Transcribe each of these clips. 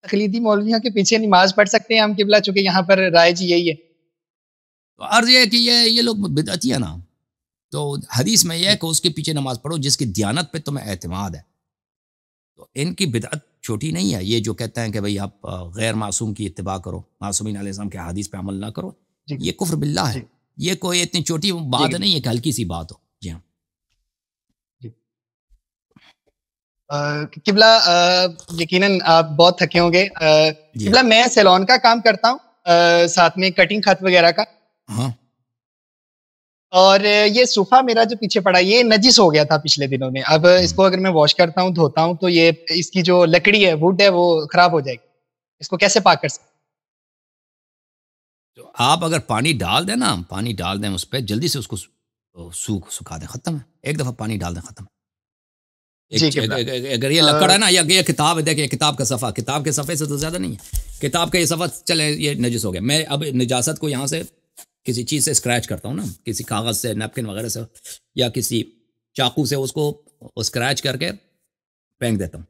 تقلیدی مولویوں کے پیچھے نماز پڑھ سکتے ہیں ہم قبلہ، چونکہ یہاں پر رائج یہی ہے؟ تو عرض یہ ہے کہ یہ لوگ بدعتی ہے نا، تو حدیث میں یہ ہے کہ اس کے پیچھے نماز پڑھو جس کی دیانت پہ تمہیں اعتماد ہے. تو ان کی بدعت چھوٹی نہیں ہے. یہ جو کہتے ہیں کہ بھئی آپ غیر معصوم کی اتباع کرو، معصومین علیہ السلام کے حدیث پہ عمل نہ کرو، جی یہ کفر باللہ ہے. جی یہ کوئی اتنی چھوٹی جی بات نہیں ہے کہ ہلکی سی بات ہو. جی ہاں جی قبلہ، یقیناً آپ بہت تھکے ہوں گے. جی قبلہ میں سیلون کا کام کرتا ہوں، ساتھ میں کٹنگ خط وغیرہ کا. ہاں اور یہ صوفہ میرا جو پیچھے پڑا یہ نجس ہو گیا تھا پچھلے دنوں میں. اب اس کو اگر میں واش کرتا ہوں، دھوتا ہوں، تو یہ اس کی جو لکڑی ہے، ووڈ ہے، وہ خراب ہو جائے گی. اس کو کیسے پاک کر سکتے؟ تو آپ اگر پانی ڈال دیں نا، پانی ڈال دیں اس پہ، جلدی سے اس کو سکھا دیں، ختم ہے. ایک دفعہ پانی ڈال دیں، ختم. جی قبلہ. اگر یہ لکڑ ہے نا، یا یہ کتاب ہے، دیکھیں کتاب کا صفحہ، کتاب کے صفحے سے تو زیادہ نہیں ہے، کتاب کا یہ صفحہ چلے یہ نجس ہو گیا. میں اب نجاست کو یہاں سے کسی چیز سے اسکریچ کرتا ہوں نا، کسی کاغذ سے، نیپکن وغیرہ سے، یا کسی چاقو سے اس کو اسکریچ کر کے پھینک دیتا ہوں.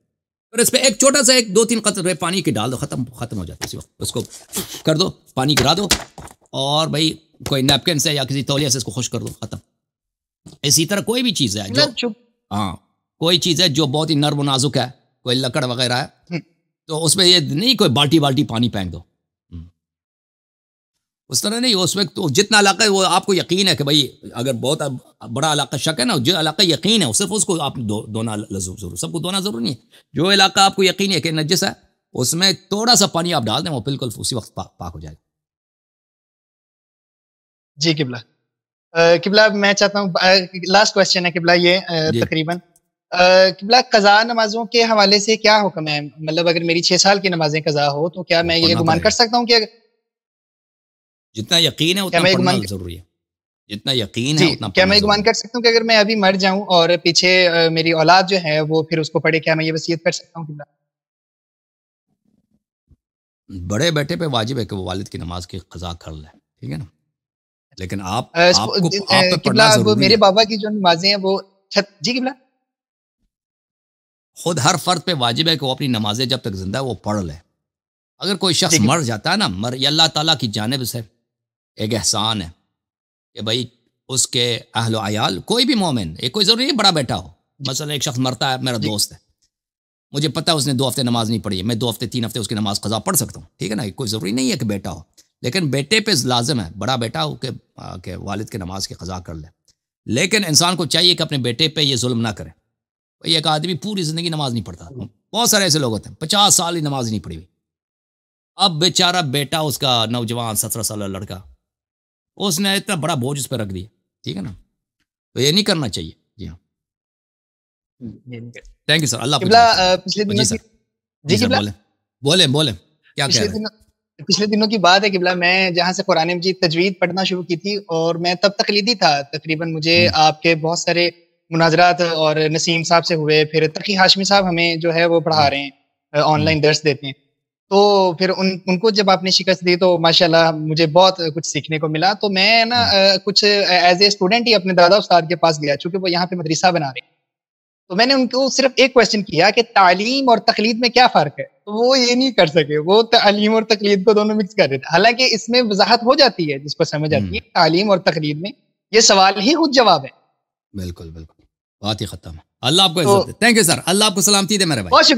پھر اس پہ ایک چھوٹا سا 2-3 قطرے پانی کی ڈال دو، ختم ہو جاتا ہے. اسی وقت اس کو کر دو، پانی گرا دو، اور بھائی کوئی نیپکن سے یا کسی تولیہ سے اس کو خشک کر دو، ختم. اسی طرح کوئی بھی چیز ہے جو ہاں کوئی چیز ہے جو بہت ہی نرم و نازک ہے، کوئی لکڑ وغیرہ ہے، تو اس میں یہ نہیں کوئی بالٹی پانی پھینک دو. اس طرح نہیں. اس وقت جتنا علاقہ ہے وہ آپ کو یقین ہے کہ بھائی اگر بہت بڑا علاقہ شک ہے نا، جو علاقہ یقین ہے صرف اس کو آپ دھونا ضرور. سب کو دھونا ضروری نہیں ہے. جو علاقہ آپ کو یقین ہے کہ نجس ہے، اس میں تھوڑا سا پانی آپ ڈال دیں، وہ بالکل اسی وقت پاک ہو جائے گا. جی قبلہ. قبلہ میں چاہتا ہوں لاسٹ کویسچن ہے قبلہ یہ جی تقریباً. قبلہ قضا نمازوں کے حوالے سے کیا حکم ہے؟ مطلب اگر میری 6 سال کی نمازیں قضا ہو تو کیا وہ میں یہ پڑھنا گمان پڑے کر گا. سکتا ہوں کہ جتنا یقین ہے کیا اتنا میں یہ پڑھنا گمان ضروری ہے. جتنا یقین ہے جی اتنا کیا پڑھنا میں یہ ضروری گمان کر سکتا ہوں کہ اگر میں ابھی مر جاؤں اور پیچھے میری اولاد جو ہے وہ پھر اس کو پڑھے، کیا میں یہ وصیت کر سکتا ہوں قبلہ؟ ہے. بڑے بیٹے پہ واجب ہے کہ وہ والد کی نماز کی قضا کر لے، ٹھیک ہے نا. لیکن آپ پہ قبلہ پڑھنا اب ضروری میرے ہے. بابا کی جو نمازیں ہیں وہ جی قبلہ. خود ہر فرد پہ واجب ہے کہ وہ اپنی نمازیں جب تک زندہ ہے وہ پڑھ لے. اگر کوئی شخص جی قبلہ. مر جاتا ہے نا، یہ اللہ تعالیٰ کی جانب سے ایک احسان ہے کہ بھائی اس کے اہل و عیال، کوئی بھی مومن، ایک کوئی ضروری نہیں بڑا بیٹا ہو. مثلا ایک شخص مرتا ہے، میرا جی دوست ہے، مجھے پتا ہے اس نے 2 ہفتے نماز نہیں پڑھی ہے، میں 2 ہفتے 3 ہفتے اس کی نماز قضا پڑھ سکتا ہوں، ٹھیک ہے نا. کوئی ضروری نہیں ہے کہ بیٹا ہو، لیکن بیٹے پہ لازم ہے، بڑا بیٹا ہو کہ والد کی نماز کی قضا کر لے. لیکن انسان کو چاہیے کہ اپنے بیٹے پہ یہ ظلم نہ کرے. ایک آدمی پوری زندگی نماز نہیں پڑھتا، بہت سارے ایسے لوگ ہوتے ہیں 50 سال ہی نماز نہیں پڑھی ہوئی. اب بیچارہ بیٹا اس کا نوجوان 17 سالہ لڑکا، اس نے اتنا بڑا بوجھ اس پہ رکھ دیا، ٹھیک ہے نا. تو یہ نہیں کرنا چاہیے. جی ہاں تھینک یو سر. اللہ آپ کو جزاک خیر. قبلہ پچھلے جی دنوں کی سر. جی جی سر قبلہ بولیں کیا کہہ رہے ہیں. پچھلے دنوں کی بات ہے قبلہ، میں جہاں سے قرآن مجید تجوید پڑھنا شروع کی تھی اور میں تب تقلیدی تھا تقریباً. مجھے آپ کے بہت سارے مناظرات اور نسیم صاحب سے ہوئے، پھر تقی ہاشمی صاحب ہمیں جو ہے وہ پڑھا رہے ہیں، آن لائن درس دیتے ہیں. تو پھر ان کو جب آپ نے شکست دی تو ماشاءاللہ مجھے بہت کچھ سیکھنے کو ملا. تو میں نا کچھ ایز اے اسٹوڈنٹ ہی اپنے دادا استاد کے پاس گیا، چونکہ وہ یہاں پہ مدرسہ بنا رہے ہیں. تو میں نے ان کو صرف ایک کویسچن کیا کہ تعلیم اور تقلید میں کیا فرق ہے، تو وہ یہ نہیں کر سکے. وہ تعلیم اور تقلید کو دونوں مکس کر رہے تھے. حالانکہ اس میں وضاحت ہو جاتی ہے جس کو سمجھ آتی ہے، تعلیم اور تقلید میں یہ سوال ہی خود جواب ہے. بالکل بات ہی ختم ہے. اللہ آپ کو تو عزت دے. Thank you sir. اللہ آپ کو سلامتی دے میرے بھائی. بہت